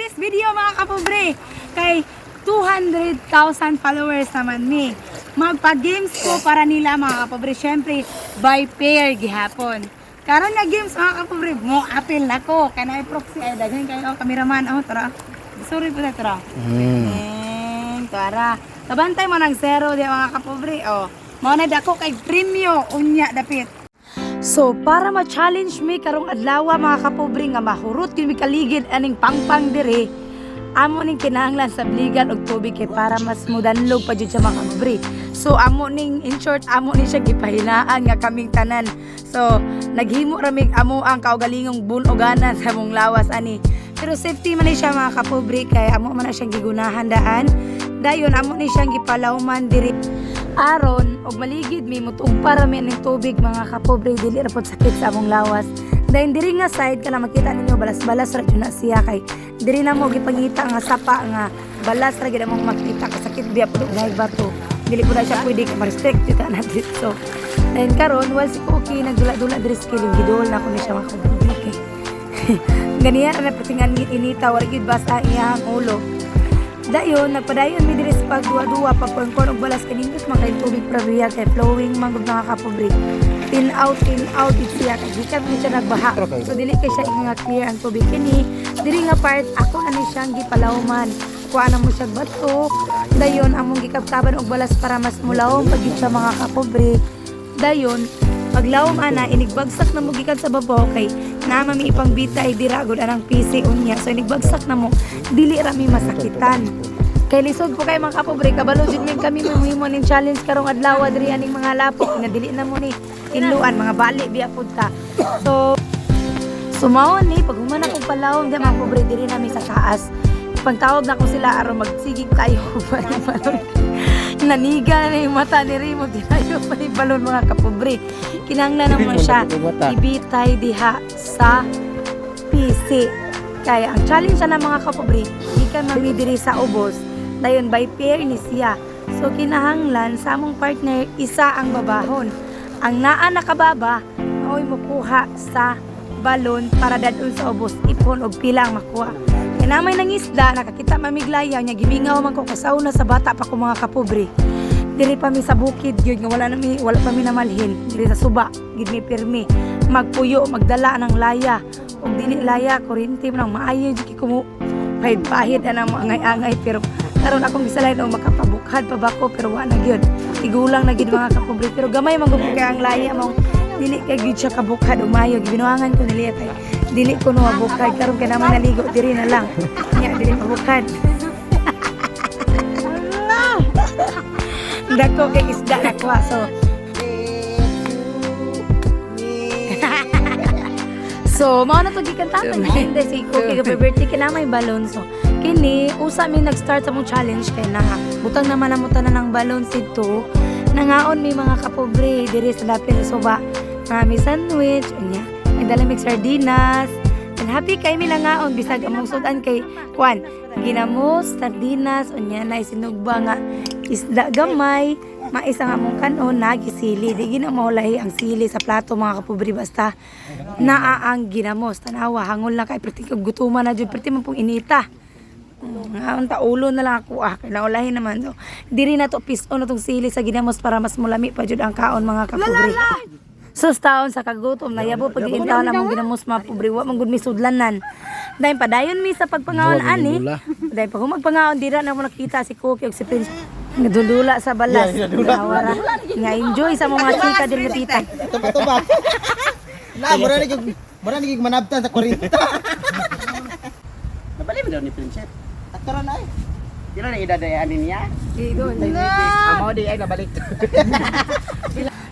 today's video mga kapobre, kay 200,000 followers naman mi. Magpa-games ko para nila mga kapobre, syempre by pair gihapon. Karon nga games mga kapobre, mo apil nako kanay proxy ay daghan kayo cameraman. Oh tara. Sorry po na tara. Tara. Tabantay mo ng zero di mga kapobre. Oh, mao na dako kay premyo unya dapit. So, para ma-challenge mi karong adlaw mga kapobre nga mahurot yun mi kaligid aning pangpang dire, amo ning kinahanglan sa bligan og tubig kay para mas mudanlog pa jud sa mga kapobre. So, amo ning in short, amo ni siya gipahinaan nga kaming tanan. So, naghimo ra mig amo ang kaugalingong bunoganan sa mong lawas ani. Pero safety man ni siya mga kapobre kay amo man na siyang gigunahan daan. Dayon amo ni siyang gipalawman diri. Aron og maligid mi mutug para mi ning tubig mga kapobre dili ra pod sakit sa among lawas. Dahil diri nga side kana makita ninyo balas-balas ra jud na siya kay diri na mo gipangita nga sapa nga balas ra gid among makita ka sakit biya pod og bato. Dili po na siya pwede ka ma-restrict dito na dito. Dahil karon wal si Cookie nagdula-dula diri sa killing gidol na ko ni siya mga kapobre kay. Ganiya na patingan inita wala gid basta iyang ulo. Dayon, nagpadayon mi diri sa pagduwa-duwa pagpangkon og balas kanindot mga tubig prabiya kay flowing man gud mga kapobre. In out it siya kay gikan ni siya nagbaha. So dili kay siya nga clear ang tubig kini. Diri nga part ako na ni siyang gipalawman. Kuha na mo siya bato. Dayon among gikabkaban og balas para mas mulawom pag sa mga kapobre. Dayon, paglawom ana inigbagsak na mo gikan sa babaw kay nama mi ipang bitay dira gud anang PC unya. So inigbagsak na mo dili ra mi masakitan. Kay lisod po kay mga kapobre kabalo jud mi kami mamhimo ning challenge karong adlaw diri aning mga lapok nga dili na mo ni tinluan mga bali biya pud ta. So sumawon ni pag human akong palawom di mga kapobre diri na mi sa taas. Pagtawag na ko sila aron magsigig tayo balon. Naniga na yung mata ni Rimo dinayo pa ni balon mga kapobre. Kinahanglan naman siya ibitay diha sa PC. Kaya ang challenge na mga kapobre, di ka mamidiri sa ubos. Dayon by pair ni siya. So kinahanglan sa among partner isa ang babahon. Ang naa nakababa, maoy mokuha sa balon para dadun sa ubos. Ipon og pila ang makuha. Kaya namay nang isda, nakakita mamiglayaw niya, gibingaw man ko kasauna sa bata pa ko mga kapobre. Diri pa mi sa bukid yun, wala pa mi namalhin. Diri sa suba, gid mi pirmi. Magpuyo, magdala ng laya. Og dili laya, kurinti mo nang maayo, di ko mo pahid-pahid na mo angay-angay. Pero karon akong gisalay na makapabukad pa ba ko, pero wala na yun. Tigulang na gid mga kapobre. Pero gamay magubog kay ang laya mong dili kay gid siya kabukad o mayo. Gibinuangan ko nila kay dili ko no mabukad. Karon kay naman naligo diri na lang. Nya dili mabukad. Dako kay isda na kuha. So, mao na to gikantahan hindi si Cookie ka birthday kina may balon. So, kini usa mi nag-start sa mong challenge kay na butang naman na mo tanan ng balon sidto. Nangaon mi mga kapobre diri sa dapit sa suba. May sandwich unya. Nagdala mig sardinas. And happy kay mi nangaon bisag among sudan kay kwan. Ginamos, sardinas unya na isinugba nga isda gamay. Maisa nga mong kanon nagisili. Di ginamawalahi ang sili sa plato mga kapobre basta naa ang ginamos. Tanawa, hangol lang kay perti gutuman na dyan. Perti man pong inita. Ang taulo na lang ako kailangan naman. So, diri na to piso na tong sili sa ginamos para mas mulami pa dyan ang kaon mga kapobre. Sus taon sa kagutom na yabo pag iintaw na mong ginamos mga pobre. Wa mong gudmi sudlanan. Dahil padayon mi sa pagpangaon ani. Dahil pag magpangaon dira na mo nakita si Cookie o si Prince. Nadudula sa balas. Nawara. Nga enjoy sa mga chika din natita. Tuba. Na, mura ni manabtan sa 40. Nabali mo daw ni Princess. Aktora na eh. Kila na idadayanin niya. Idol. Amo di ay nabalik.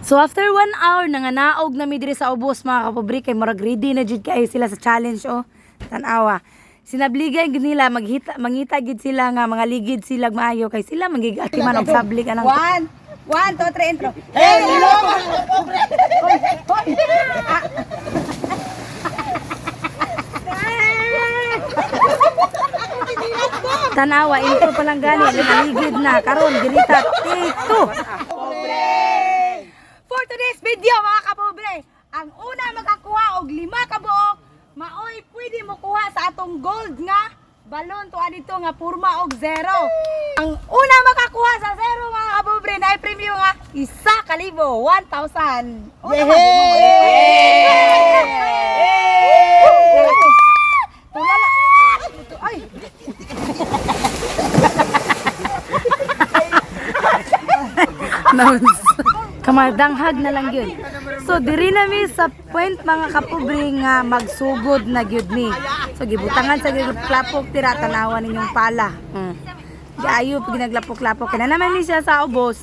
So after 1 hour nga naog na mi diri sa ubos mga kapobre kay murag ready na jud kay sila sa challenge oh. Tan-awa. Sinabligay gid nila mangita gid sila nga mga ligid sila maayo kay sila magigati man og sablig anang 1 2 3 intro. Hey, Lilo! Tanawa intro pa lang gani naligid na karon dirita take 2. For today's video mga kapobre, ang una makakuha og 5 ka buok maoy pwede mo kuha sa atong gold nga balon to dito nga purma og zero. Ang una makakuha sa zero mga kapobre na premyo nga 1,000, 1,000. Tulala. Ay. Kamadanghag na lang yun. So diri na mi sa point mga kapobre nga magsugod na gyud mi. So gibutangan sa giklapok tira tanawan ninyong pala. Gaayo pag ginaglapo-lapo kana naman ni siya sa ubos.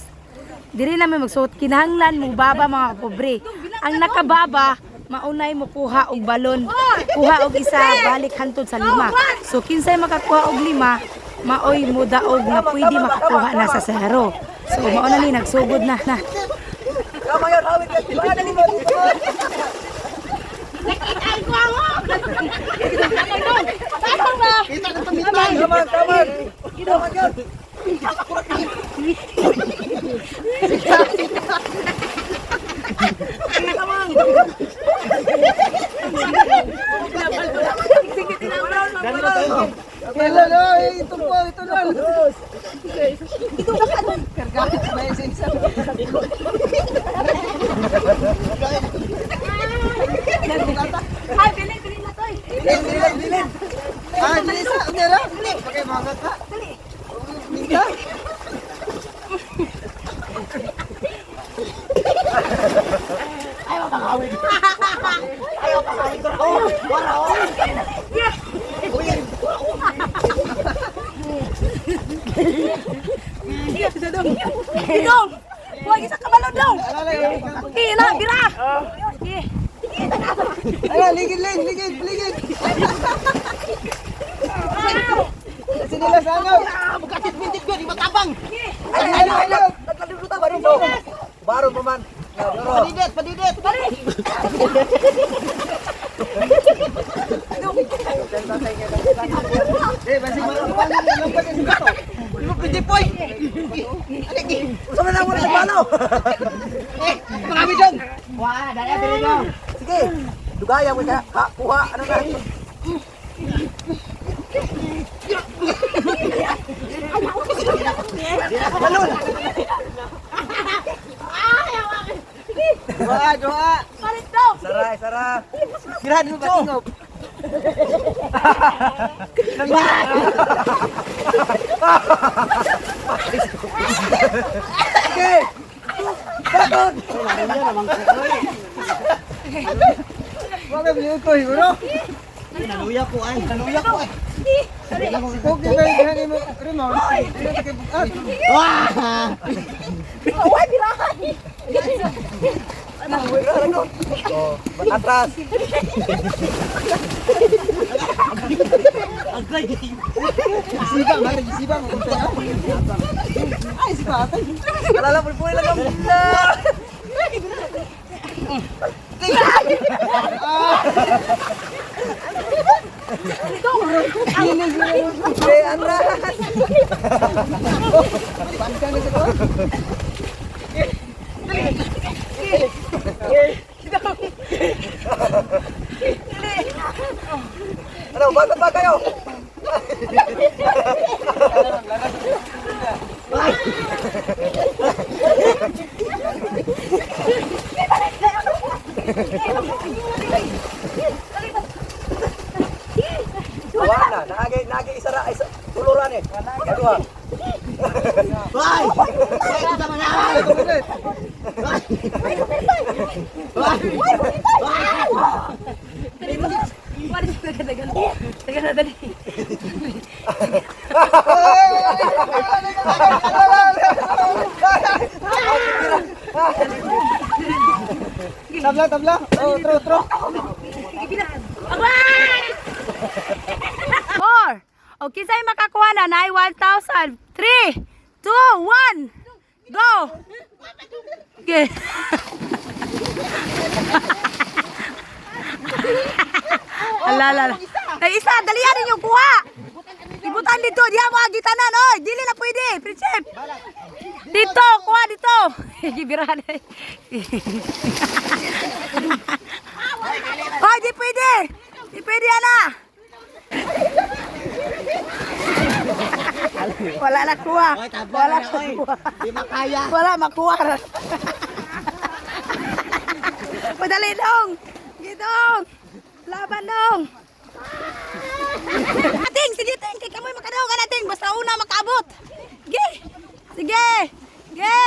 Diri na mi magsuot kinahanglan mo baba mga kapobre. Ang nakababa maunay mo kuha og balon. Kuha og isa balik hantod sa 5. So kinsay makakuha og 5, maoy mo daog nga pwede makakuha na sa zero. So mauna ni nagsugod na. Kamayon, hawit ka. Dali mo. Kita ka tumitan. Kaman. Kaman. Ito po, ito lang. Ito na ka doon. Kargalit ba yung sinsa? Ay, bilin na to eh. Bilin. Ah, bilin sa umira. Pakai banget, Pak. Minta. Ayo kakawin. Ayo kakawin ko. Oh, wala oh. Dong. Huwag isa kabalon dong. Hina, bira. Ayo, ligid. Sini lah sana. Bukatit bintik gue di matabang. Ayo. Baru paman. Pedidet. Masih lompat ke situ. Lu pedi poy. Sama nang sa balo. Marami dong. Wah, daya diri dong. Sige. Dugaya mo ka. Kuha ano na. Balon. Doa. Palit dong. Sarai. Kira dulu batingop. Oke. Bangun. Wala beli ko, bro. Naluya ko ay. Kok di kay mo remote. Wah. Wah, birahan. Atas. Sibang. Ay, sipa. Alala pulpul lang ang bunda. Atras. Panjang ni sekolah. Ano, bakit ba kayo? Wala na, nagi isara tuluran eh. Kedua. Bye. Kita mana? Tabla. Oh, terus. Four. Okay, sa'yo makakuha na. 1,000. 3, 2, 1. Go! Okay. Alala. Ay, isa. Dalihan ninyo. Kuha. Ibutan dito. Diha mo agitanan. Oy, dili na pwede. Prinsip. Dito. Kuha dito. Gibirahan. Oy, di pwede. Di pwede, ana. Wala nakuha. Oy, tabla Wala na, oy. nakuha. Di makaya. Wala makuha. Madali dong. Gidong. Laban dong. Ating, sige ting, kay kamoy makadaw ka nating basta una makaabot. Sige. Sige. Sige.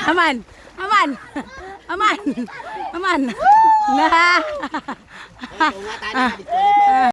Aman. Aman. Aman. Aman. Nah. Tunga tayo.